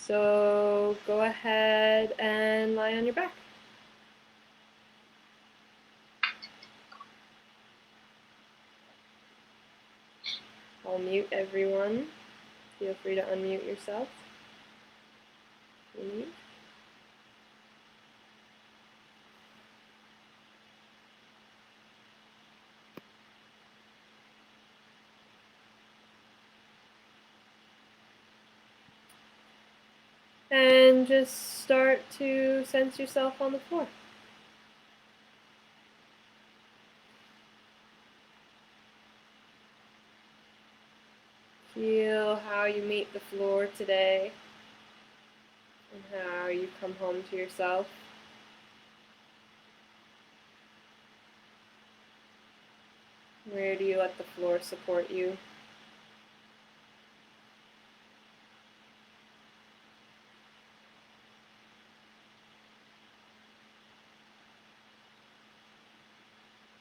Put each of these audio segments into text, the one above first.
So go ahead and lie on your back. I'll mute everyone. Feel free to unmute yourself if you need. And just start to sense yourself on the floor. Feel how you meet the floor today and how you come home to yourself. Where do you let the floor support you?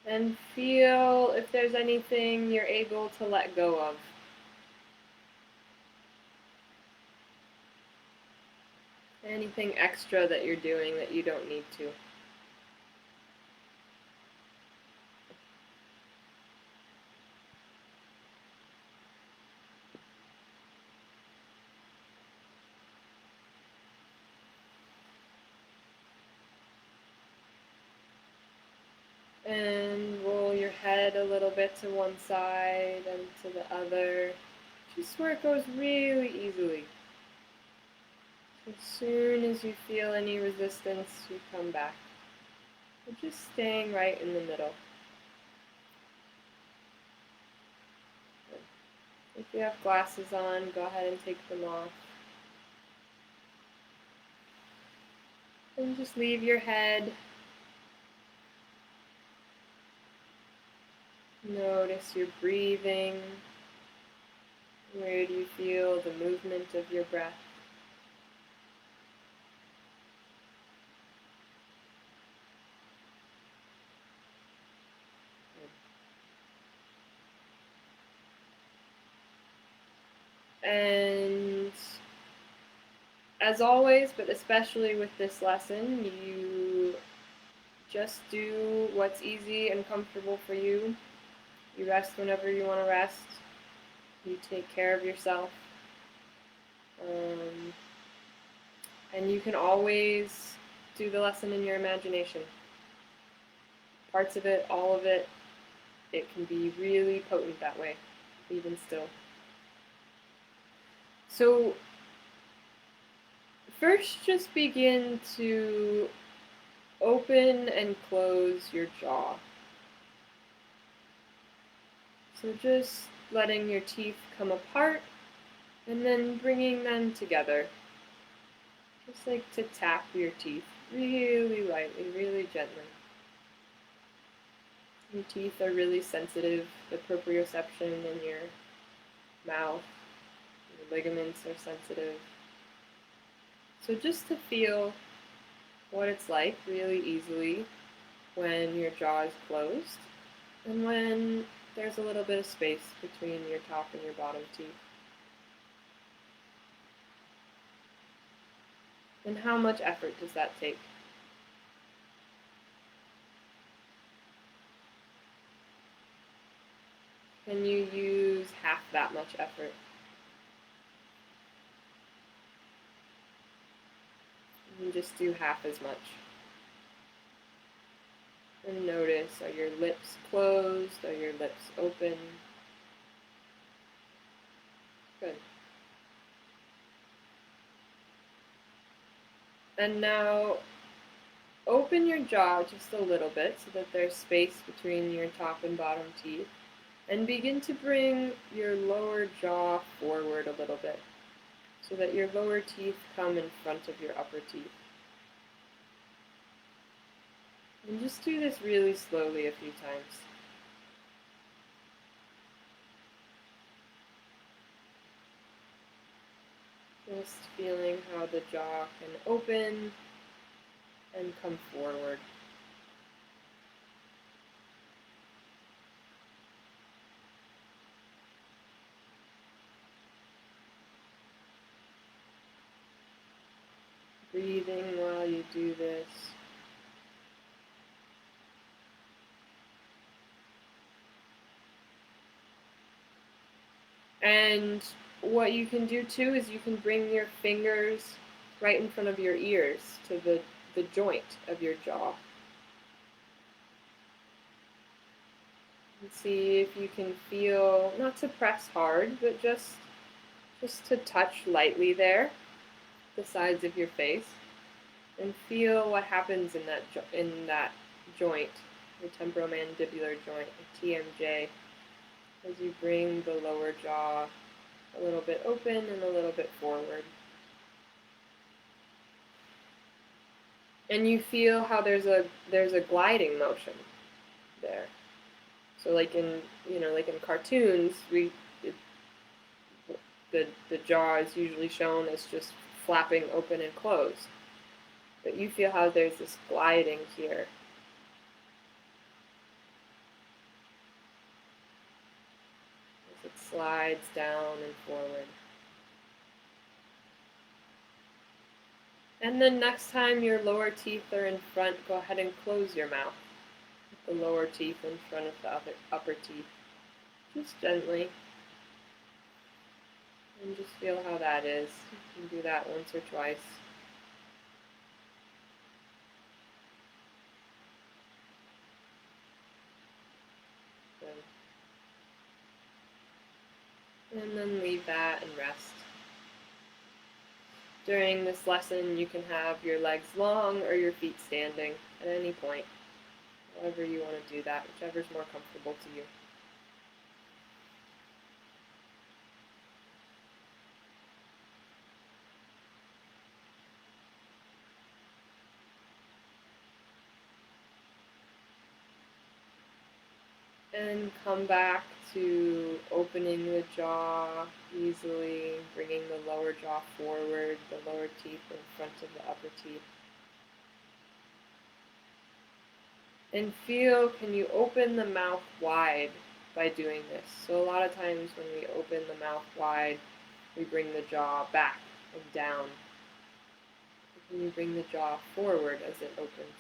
And feel if there's anything you're able to let go of. Anything extra that you're doing that you don't need to. And roll your head a little bit to one side and to the other, just where it goes really easily. As soon as you feel any resistance, you come back. We're just staying right in the middle. If you have glasses on, go ahead and take them off. And just leave your head. Notice your breathing. Where do you feel the movement of your breath? And as always, but especially with this lesson, you just do what's easy and comfortable for you. You rest whenever you want to rest. You take care of yourself. And you can always do the lesson in your imagination. Parts of it, all of it, it can be really potent that way, even still. So first, just begin to open and close your jaw. So just letting your teeth come apart and then bringing them together. Just like to tap your teeth really lightly, really gently. Your teeth are really sensitive. The proprioception in your mouth, your ligaments are sensitive. So just to feel what it's like really easily when your jaw is closed and when there's a little bit of space between your top and your bottom teeth. And how much effort does that take? Can you use half that much effort? And just do half as much. And notice, are your lips closed? Are your lips open? Good. And now open your jaw just a little bit so that there's space between your top and bottom teeth. And begin to bring your lower jaw forward a little bit so that your lower teeth come in front of your upper teeth. And just do this really slowly a few times. Just feeling how the jaw can open and come forward. Breathing while you do this. And what you can do too is you can bring your fingers right in front of your ears to the joint of your jaw. And see if you can feel, not to press hard, but just to touch lightly there, the sides of your face, and feel what happens in that joint, the temporomandibular joint, the TMJ, as you bring the lower jaw a little bit open and a little bit forward. And you feel how there's a gliding motion there. So like in cartoons, the jaw is usually shown as just flapping open and closed. But you feel how there's this gliding here. As it slides down and forward. And then next time your lower teeth are in front, go ahead and close your mouth. With the lower teeth in front of the upper teeth. Just gently. And just feel how that is. You can do that once or twice. Good. And then leave that and rest. During this lesson, you can have your legs long or your feet standing at any point. However you want to do that, whichever's more comfortable to you. And come back to opening the jaw easily, bringing the lower jaw forward, the lower teeth in front of the upper teeth. And feel, can you open the mouth wide by doing this? So a lot of times when we open the mouth wide, we bring the jaw back and down. Can you bring the jaw forward as it opens?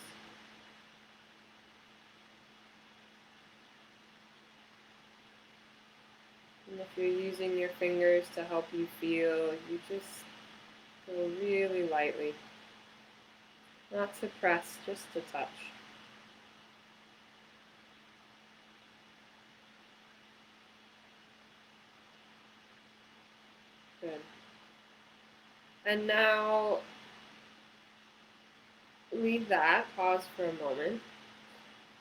And if you're using your fingers to help you feel, you just go really lightly. Not to press, just to touch. Good. And now leave that, pause for a moment,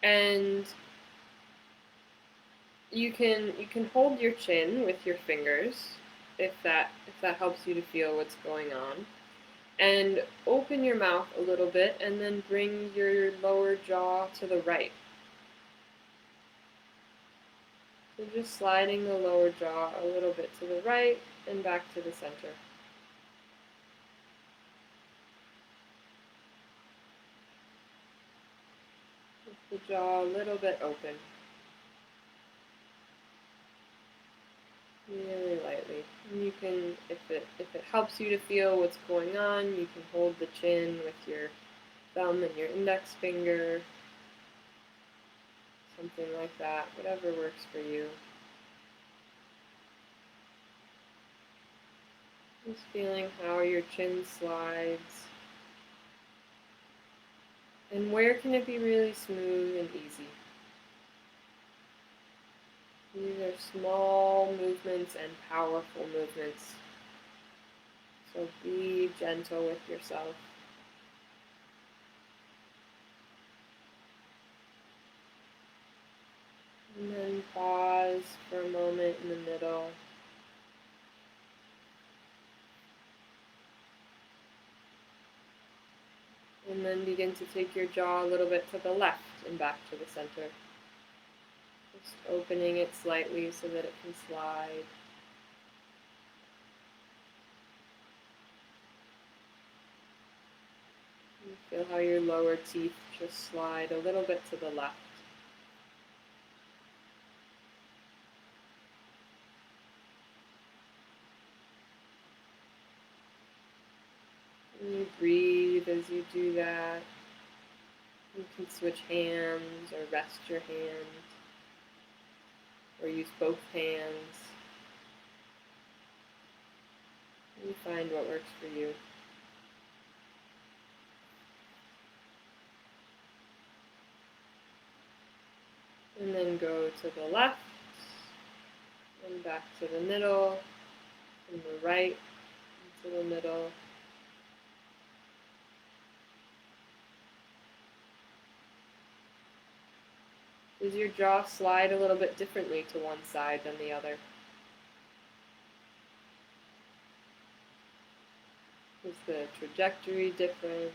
and you can hold your chin with your fingers if that helps you to feel what's going on. And open your mouth a little bit and then bring your lower jaw to the right. So just sliding the lower jaw a little bit to the right and back to the center. With the jaw a little bit open. Really lightly. And you can, if it helps you to feel what's going on, you can hold the chin with your thumb and your index finger. Something like that, whatever works for you. Just feeling how your chin slides. And where can it be really smooth and easy? These are small movements and powerful movements. So be gentle with yourself. And then pause for a moment in the middle. And then begin to take your jaw a little bit to the left and back to the center. Just opening it slightly so that it can slide. And feel how your lower teeth just slide a little bit to the left. And you breathe breathe as you do that. You can switch hands or rest your hand or use both hands. You find what works for you. And then go to the left, and back to the middle, and the right to the middle. Does your jaw slide a little bit differently to one side than the other? Is the trajectory different?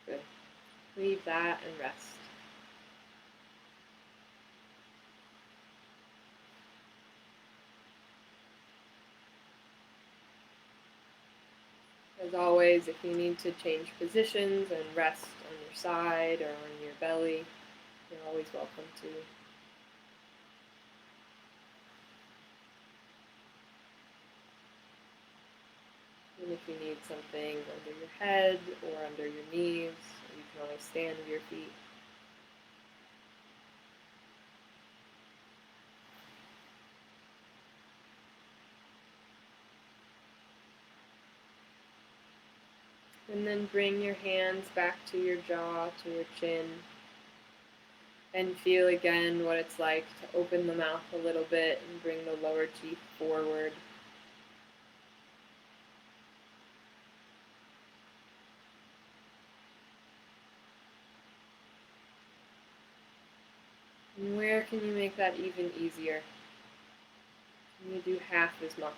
Good. Leave that and rest. As always, if you need to change positions and rest on your side or on your belly, you're always welcome to. And if you need something under your head or under your knees, you can always stand with your feet. And then bring your hands back to your jaw, to your chin, and feel again what it's like to open the mouth a little bit and bring the lower teeth forward. And where can you make that even easier? Can you do half as much?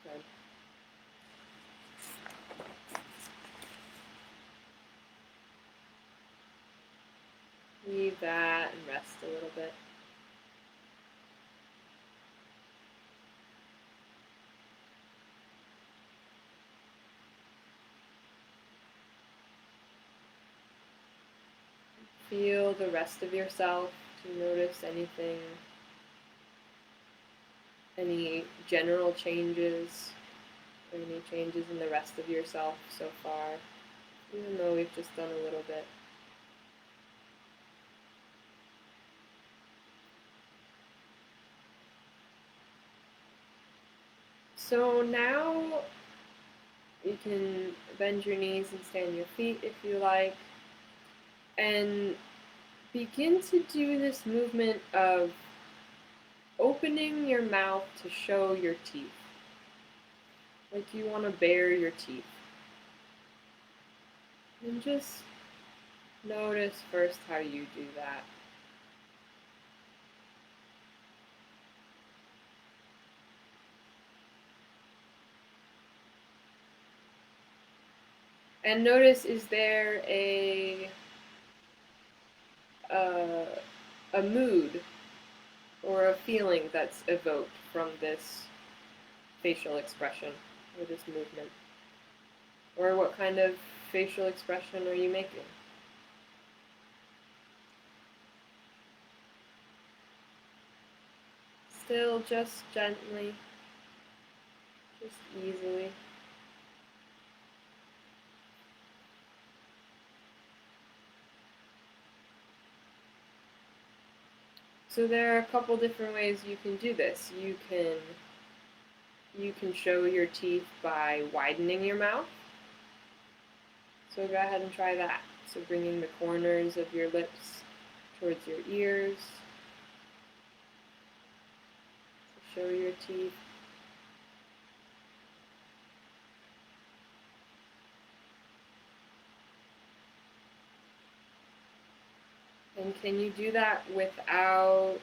Good. Leave that and rest a little bit. Feel the rest of yourself. To notice anything, any general changes, or any changes in the rest of yourself so far, even though we've just done a little bit. So now you can bend your knees and stand your feet if you like, and begin to do this movement of opening your mouth to show your teeth, like you want to bare your teeth. And just notice first how you do that. And notice, is there a mood or a feeling that's evoked from this facial expression or this movement? Or what kind of facial expression are you making? Still just gently, just easily. So there are a couple different ways you can do this. You can show your teeth by widening your mouth. So go ahead and try that. So bringing the corners of your lips towards your ears. So show your teeth. And can you do that without,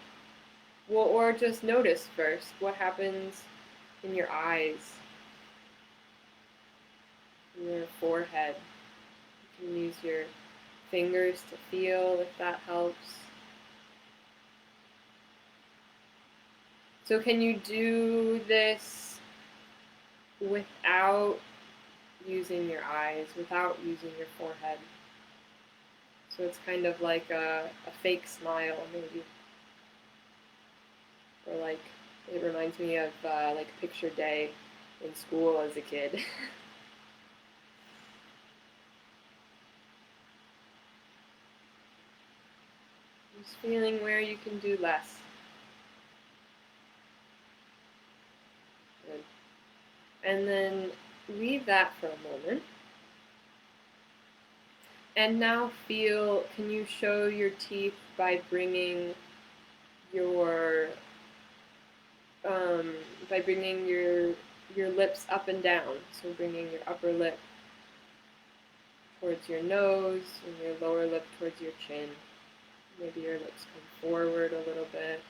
well, or just notice first what happens in your eyes? forehead. You can use your fingers to feel if that helps. So can you do this without using your eyes, without using your forehead? So it's kind of like a fake smile, maybe. Or like, it reminds me of like picture day in school as a kid. Just feeling where you can do less. Good. And then leave that for a moment. And now can you show your teeth by bringing your lips up and down. So bringing your upper lip towards your nose and your lower lip towards your chin. Maybe your lips come forward a little bit.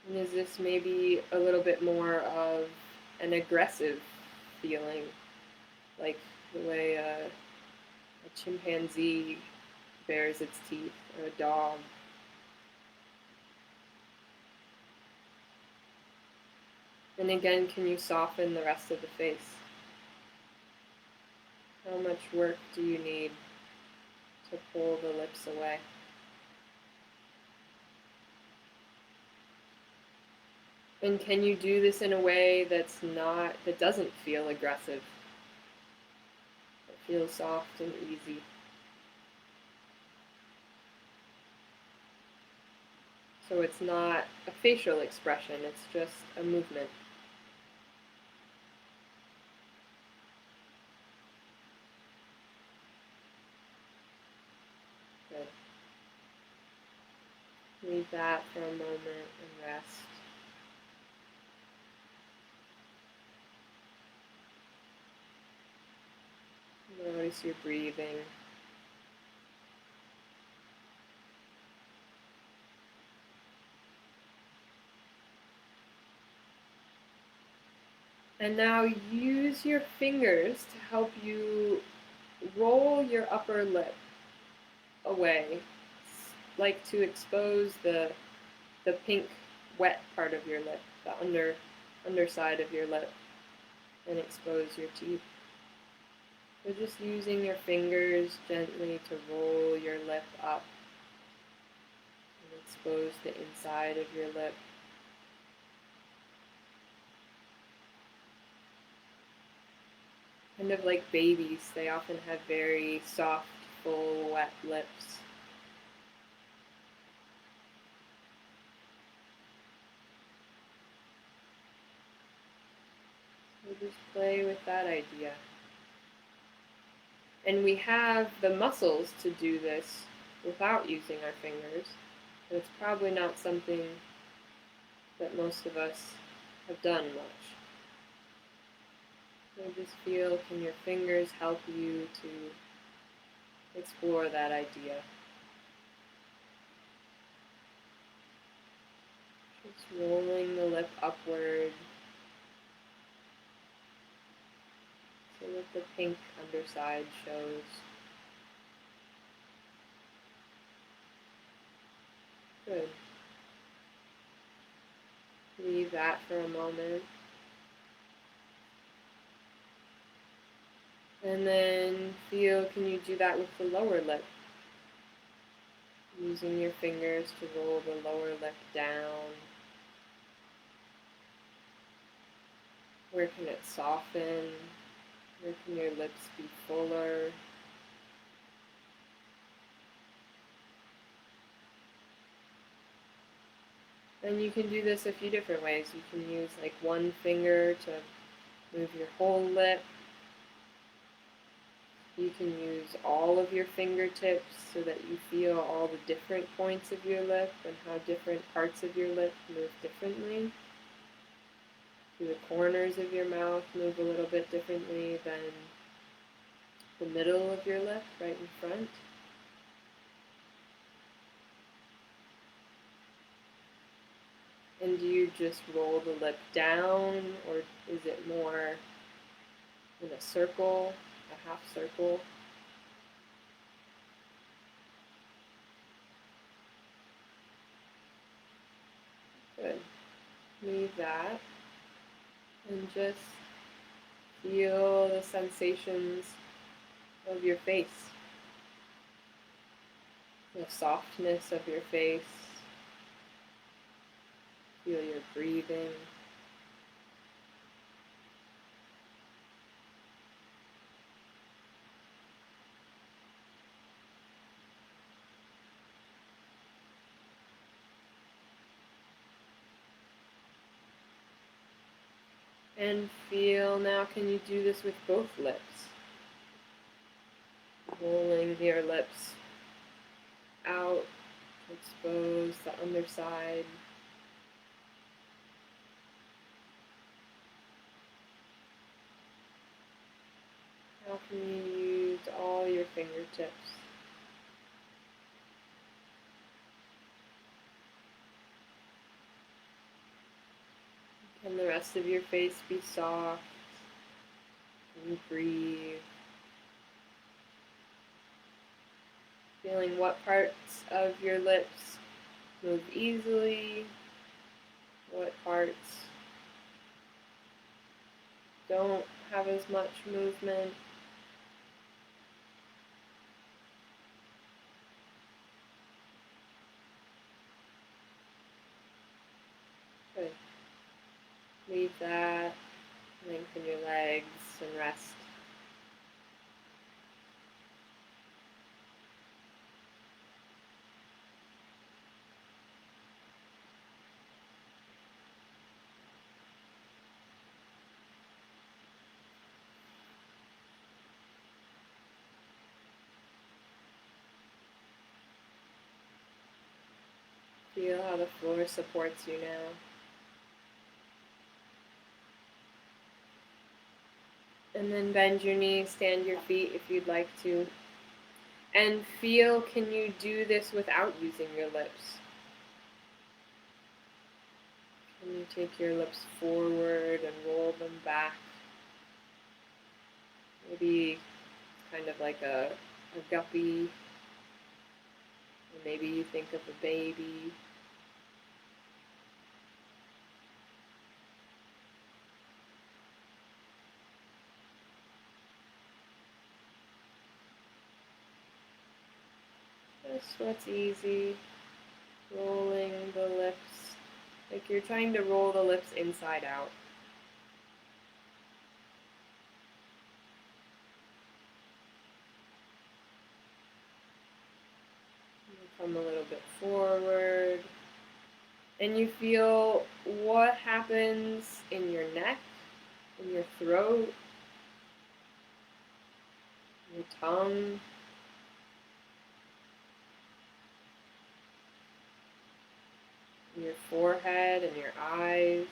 And is this maybe a little bit more of an aggressive feeling, like the way a chimpanzee bares its teeth, or a dog? And again, can you soften the rest of the face? How much work do you need to pull the lips away? And can you do this in a way that doesn't feel aggressive? It feels soft and easy. So it's not a facial expression, it's just a movement. Good. Leave that for a moment and rest. Notice your breathing. And now use your fingers to help you roll your upper lip away, like to expose the pink wet part of your lip, the underside of your lip, and expose your teeth. So just using your fingers gently to roll your lip up and expose the inside of your lip. Kind of like babies, they often have very soft, full, wet lips. So just play with that idea. And we have the muscles to do this without using our fingers, but it's probably not something that most of us have done much. So just feel, can your fingers help you to explore that idea? Just rolling the lip upward so that the pink underside shows. Good. Leave that for a moment. And then feel, can you do that with the lower lip? Using your fingers to roll the lower lip down. Where can it soften? Where can your lips be fuller? And you can do this a few different ways. You can use like one finger to move your whole lip. You can use all of your fingertips so that you feel all the different points of your lip and how different parts of your lip move differently. Do the corners of your mouth move a little bit differently than the middle of your lip, right in front? And do you just roll the lip down, or is it more in a circle, a half circle? Good. Leave that and just feel the sensations of your face, the softness of your face. Feel your breathing. And feel now, can you do this with both lips? Rolling your lips out to expose the underside. How can you use all your fingertips? Can the rest of your face be soft? And breathe. Feeling what parts of your lips move easily, what parts don't have as much movement. Good. Leave that. Lengthen your legs and rest. Feel how the floor supports you now. And then bend your knees, stand your feet if you'd like to. And feel, can you do this without using your lips? Can you take your lips forward and roll them back? Maybe kind of like a guppy. Or maybe you think of a baby. Just what's easy. Rolling the lips. Like you're trying to roll the lips inside out. Come a little bit forward. And you feel what happens in your neck, in your throat, your tongue. Your forehead and your eyes.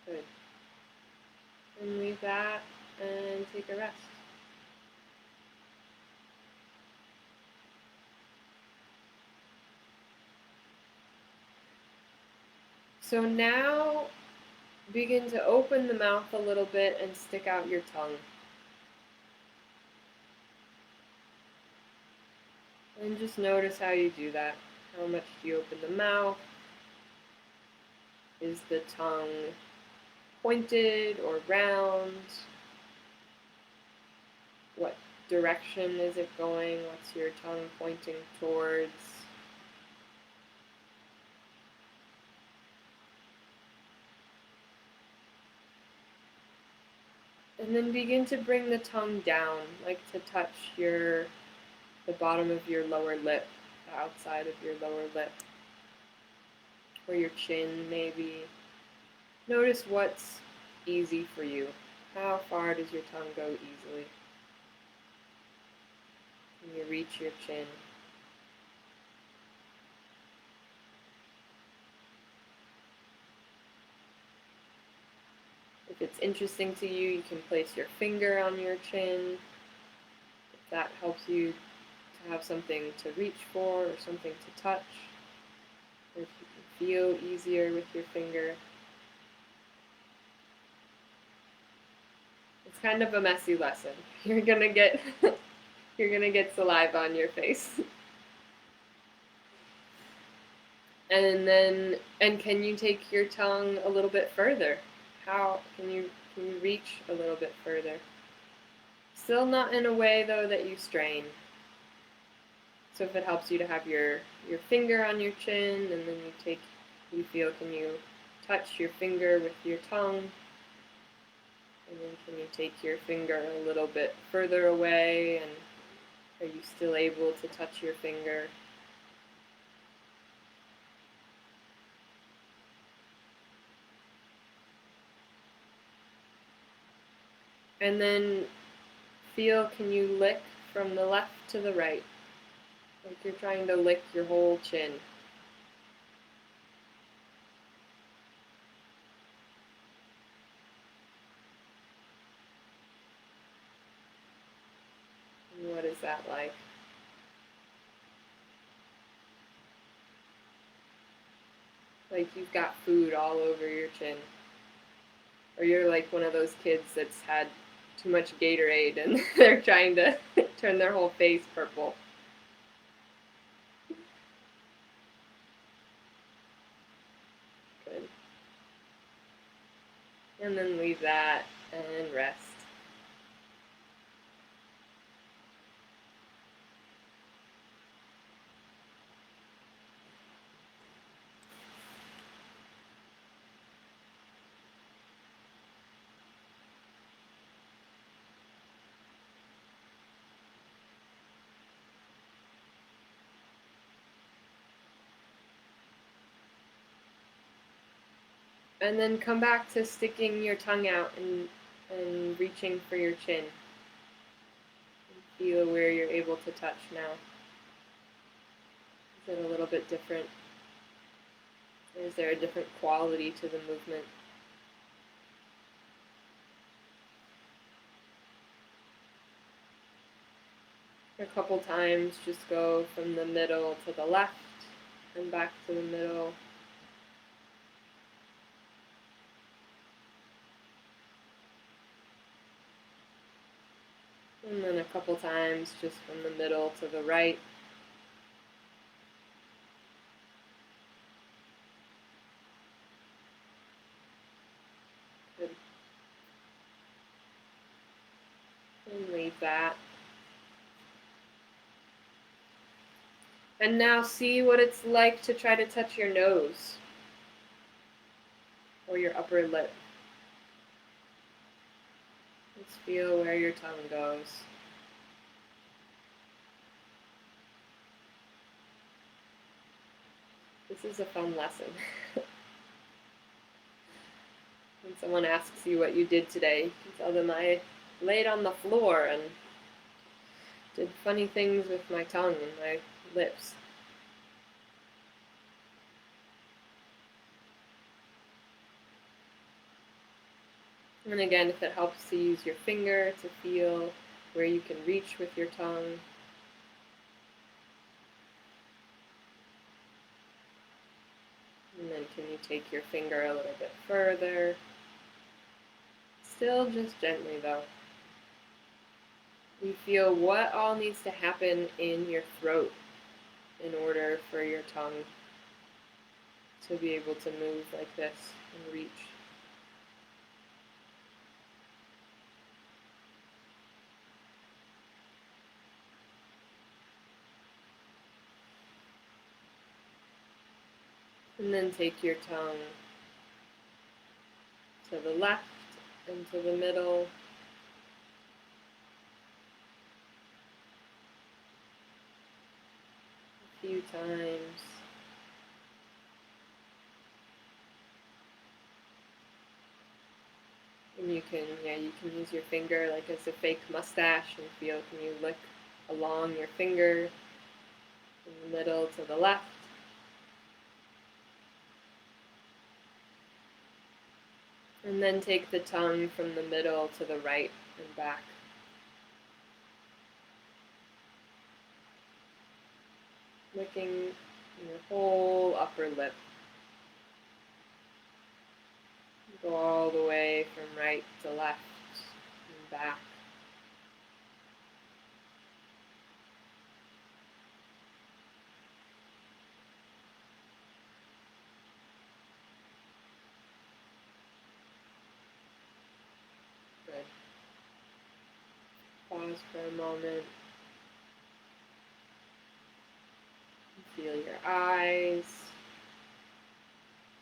Good. And leave that and take a rest. So now begin to open the mouth a little bit and stick out your tongue. And just notice how you do that. How much do you open the mouth? Is the tongue pointed or round? What direction is it going? What's your tongue pointing towards? And then begin to bring the tongue down, like to touch the bottom of your lower lip, the outside of your lower lip, or your chin maybe. Notice what's easy for you. How far does your tongue go easily? Can you reach your chin? it's interesting to you, you can place your finger on your chin. If that helps you to have something to reach for or something to touch, or if you can feel easier with your finger. It's kind of a messy lesson. You're gonna get saliva on your face. And can you take your tongue a little bit further? How can you reach a little bit further? Still not in a way though that you strain. So if it helps you to have your finger on your chin, and then can you touch your finger with your tongue? And then can you take your finger a little bit further away, and are you still able to touch your finger? And then feel, can you lick from the left to the right? Like you're trying to lick your whole chin. And what is that like? Like you've got food all over your chin. Or you're like one of those kids that's had too much Gatorade and they're trying to turn their whole face purple. Good. And then leave that and rest. And then come back to sticking your tongue out and reaching for your chin. And feel where you're able to touch now. Is it a little bit different? Or is there a different quality to the movement? A couple times, just go from the middle to the left and back to the middle. And then a couple times just from the middle to the right. Good. And leave that. And now see what it's like to try to touch your nose or your upper lip. Just feel where your tongue goes. This is a fun lesson. When someone asks you what you did today, you can tell them I laid on the floor and did funny things with my tongue and my lips. And again, if it helps to use your finger to feel where you can reach with your tongue. And then can you take your finger a little bit further? Still just gently though. You feel what all needs to happen in your throat in order for your tongue to be able to move like this and reach. And then take your tongue to the left and to the middle. A few times. And you can use your finger like as a fake mustache and feel, can you lick along your finger from the middle to the left. And then take the tongue from the middle to the right and back. Licking your whole upper lip. Go all the way from right to left and back. Good. Pause for a moment. Feel your eyes.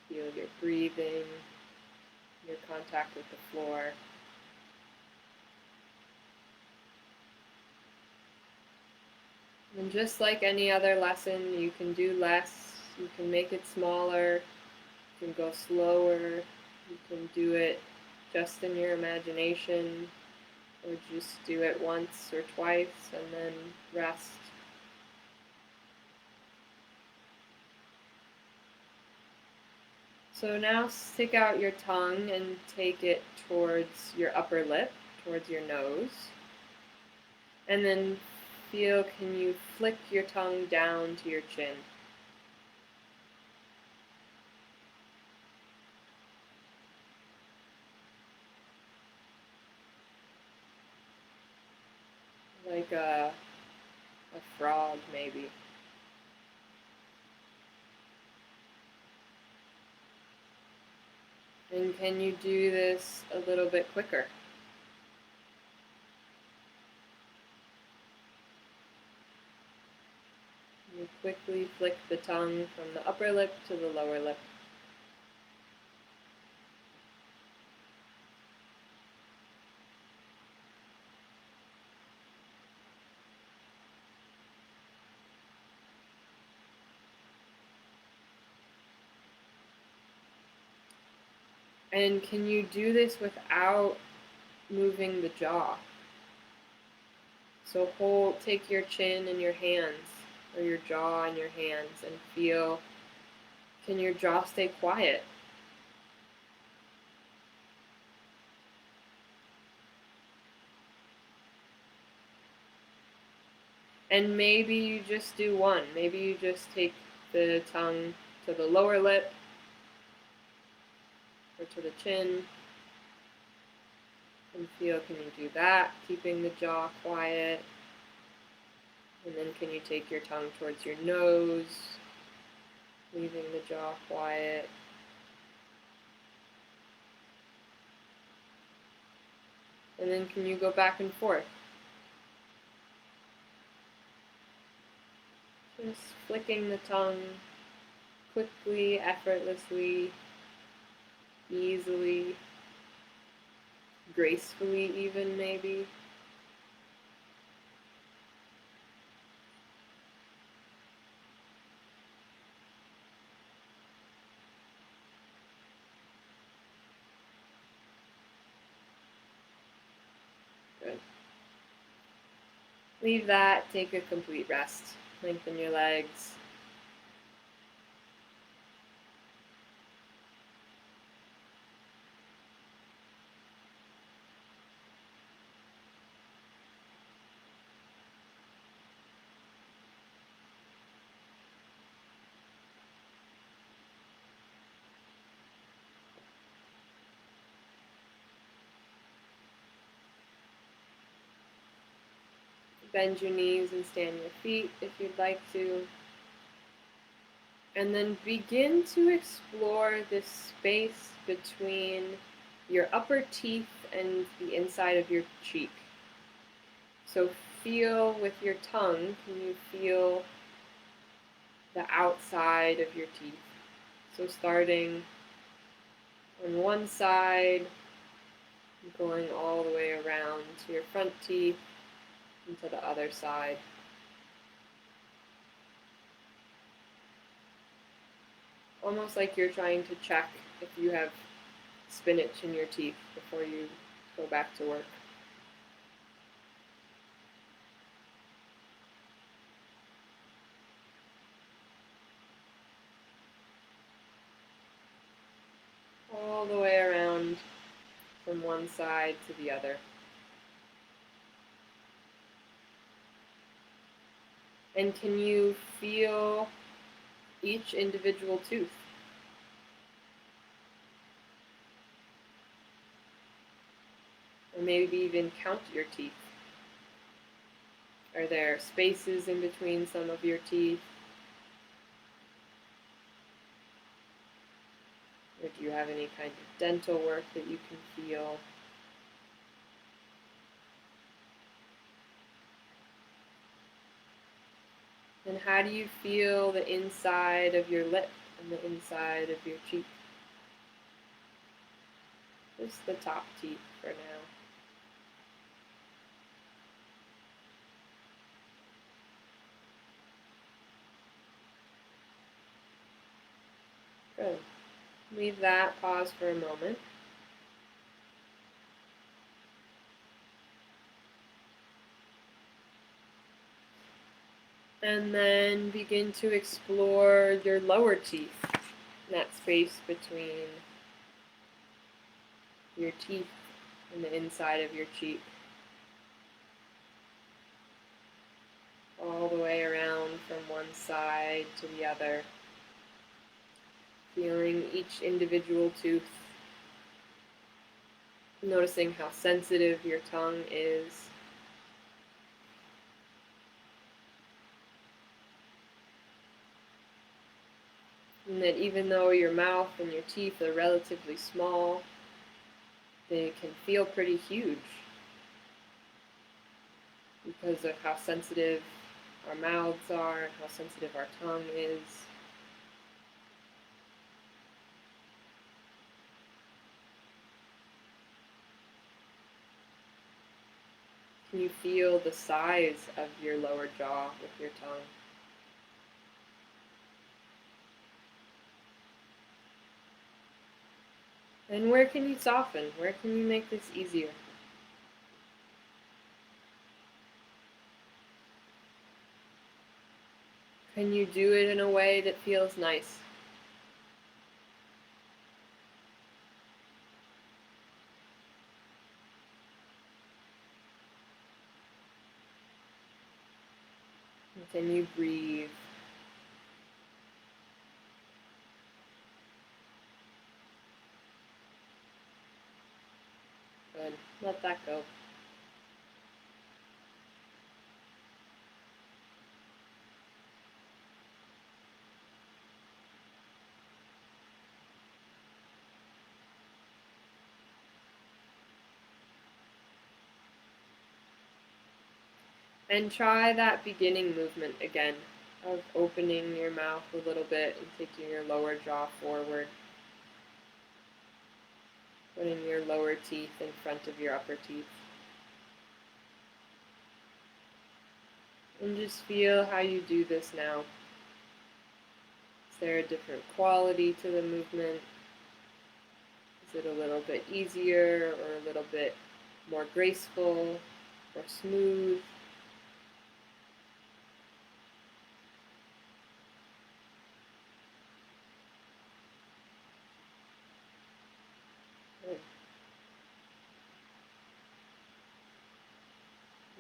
Feel your breathing, your contact with the floor. And just like any other lesson, you can do less, you can make it smaller, you can go slower, you can do it just in your imagination, or just do it once or twice and then rest. So now stick out your tongue and take it towards your upper lip, towards your nose. And then feel, can you flick your tongue down to your chin? Like a frog, maybe. And can you do this a little bit quicker? You quickly flick the tongue from the upper lip to the lower lip. And can you do this without moving the jaw? So take your chin in your hands, or your jaw in your hands, and feel, can your jaw stay quiet? And maybe you just do one. Maybe you just take the tongue to the lower lip, or to the chin, and feel, can you do that, keeping the jaw quiet? And then can you take your tongue towards your nose, leaving the jaw quiet? And then can you go back and forth? Just flicking the tongue quickly, effortlessly, easily, gracefully even, maybe. Good. Leave that, take a complete rest. Lengthen your legs. Bend your knees and stand your feet if you'd like to. And then begin to explore this space between your upper teeth and the inside of your cheek. So feel with your tongue, can you feel the outside of your teeth? So starting on one side, going all the way around to your front teeth and to the other side. Almost like you're trying to check if you have spinach in your teeth before you go back to work. All the way around from one side to the other. And can you feel each individual tooth? Or maybe even count your teeth. Are there spaces in between some of your teeth? Or do you have any kind of dental work that you can feel? And how do you feel the inside of your lip and the inside of your cheek? Just the top teeth for now. Good. Leave that, pause for a moment. And then begin to explore your lower teeth, that space between your teeth and the inside of your cheek. All the way around from one side to the other. Feeling each individual tooth. Noticing how sensitive your tongue is. And that even though your mouth and your teeth are relatively small, they can feel pretty huge because of how sensitive our mouths are and how sensitive our tongue is. Can you feel the size of your lower jaw with your tongue? And where can you soften? Where can you make this easier? Can you do it in a way that feels nice? And can you breathe? Good. Let that go. And try that beginning movement again of opening your mouth a little bit and taking your lower jaw forward. Putting your lower teeth in front of your upper teeth. And just feel how you do this now. Is there a different quality to the movement? Is it a little bit easier or a little bit more graceful or smooth?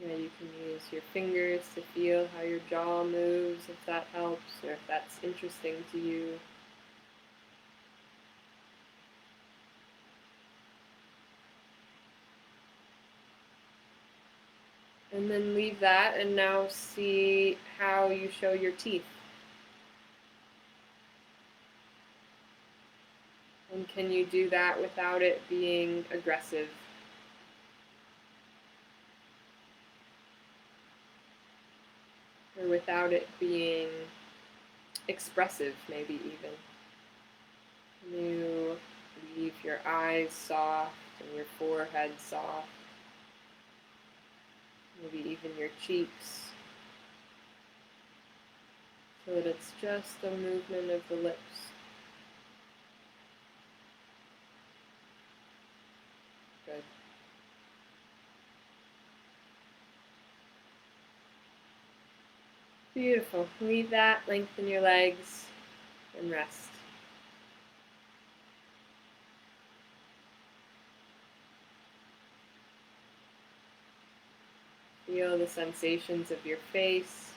Yeah, you can use your fingers to feel how your jaw moves, if that helps, or if that's interesting to you. And then leave that, and now see how you show your teeth. And can you do that without it being aggressive? Or without it being expressive, maybe even. Can you leave your eyes soft and your forehead soft? Maybe even your cheeks. So that it's just a movement of the lips. Good. Beautiful. Leave that, lengthen your legs, and rest. Feel the sensations of your face.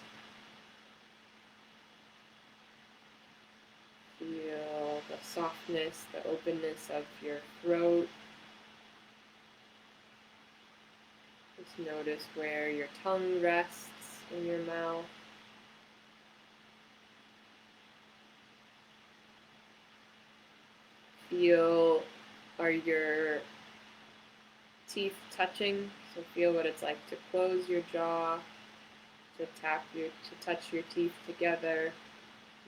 Feel the softness, the openness of your throat. Just notice where your tongue rests in your mouth. Feel, are your teeth touching? So feel what it's like to close your jaw, to touch your teeth together,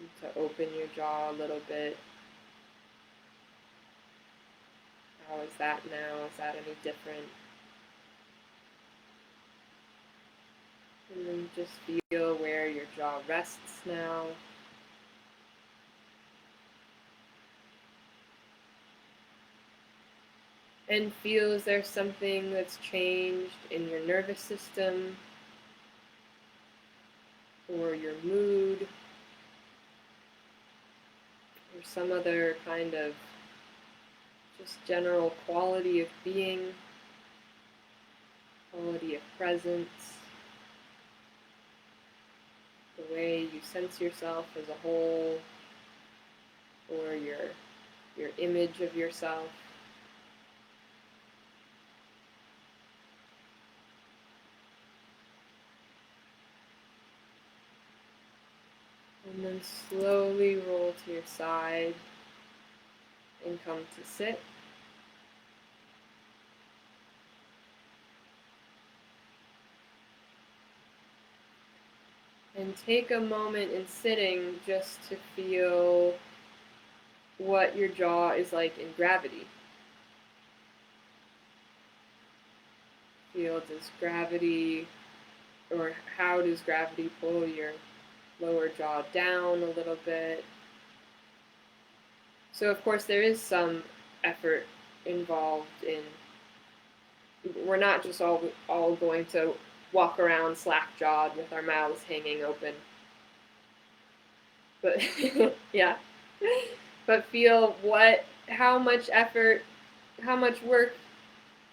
and to open your jaw a little bit. How is that now? Is that any different? And then just feel where your jaw rests now. And feel, is there something that's changed in your nervous system or your mood or some other kind of just general quality of being, quality of presence, the way you sense yourself as a whole, or your image of yourself. And then slowly roll to your side and come to sit. And take a moment in sitting just to feel what your jaw is like in gravity. Feel, does gravity, or how does gravity pull your lower jaw down a little bit? So of course there is some effort involved in, we're not just all going to walk around slack-jawed with our mouths hanging open. But yeah. But feel how much effort, how much work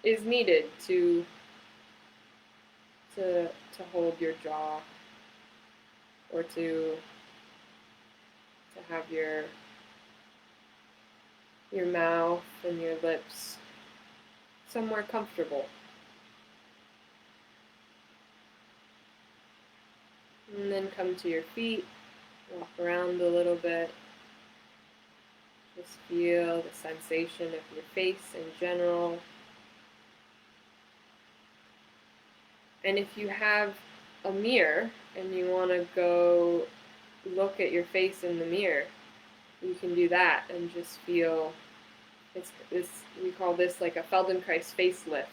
is needed to hold your jaw, or to have your mouth and your lips somewhere comfortable. And then come to your feet, walk around a little bit. Just feel the sensation of your face in general. And if you have a mirror and you want to go look at your face in the mirror, you can do that and just feel, we call this like a Feldenkrais facelift.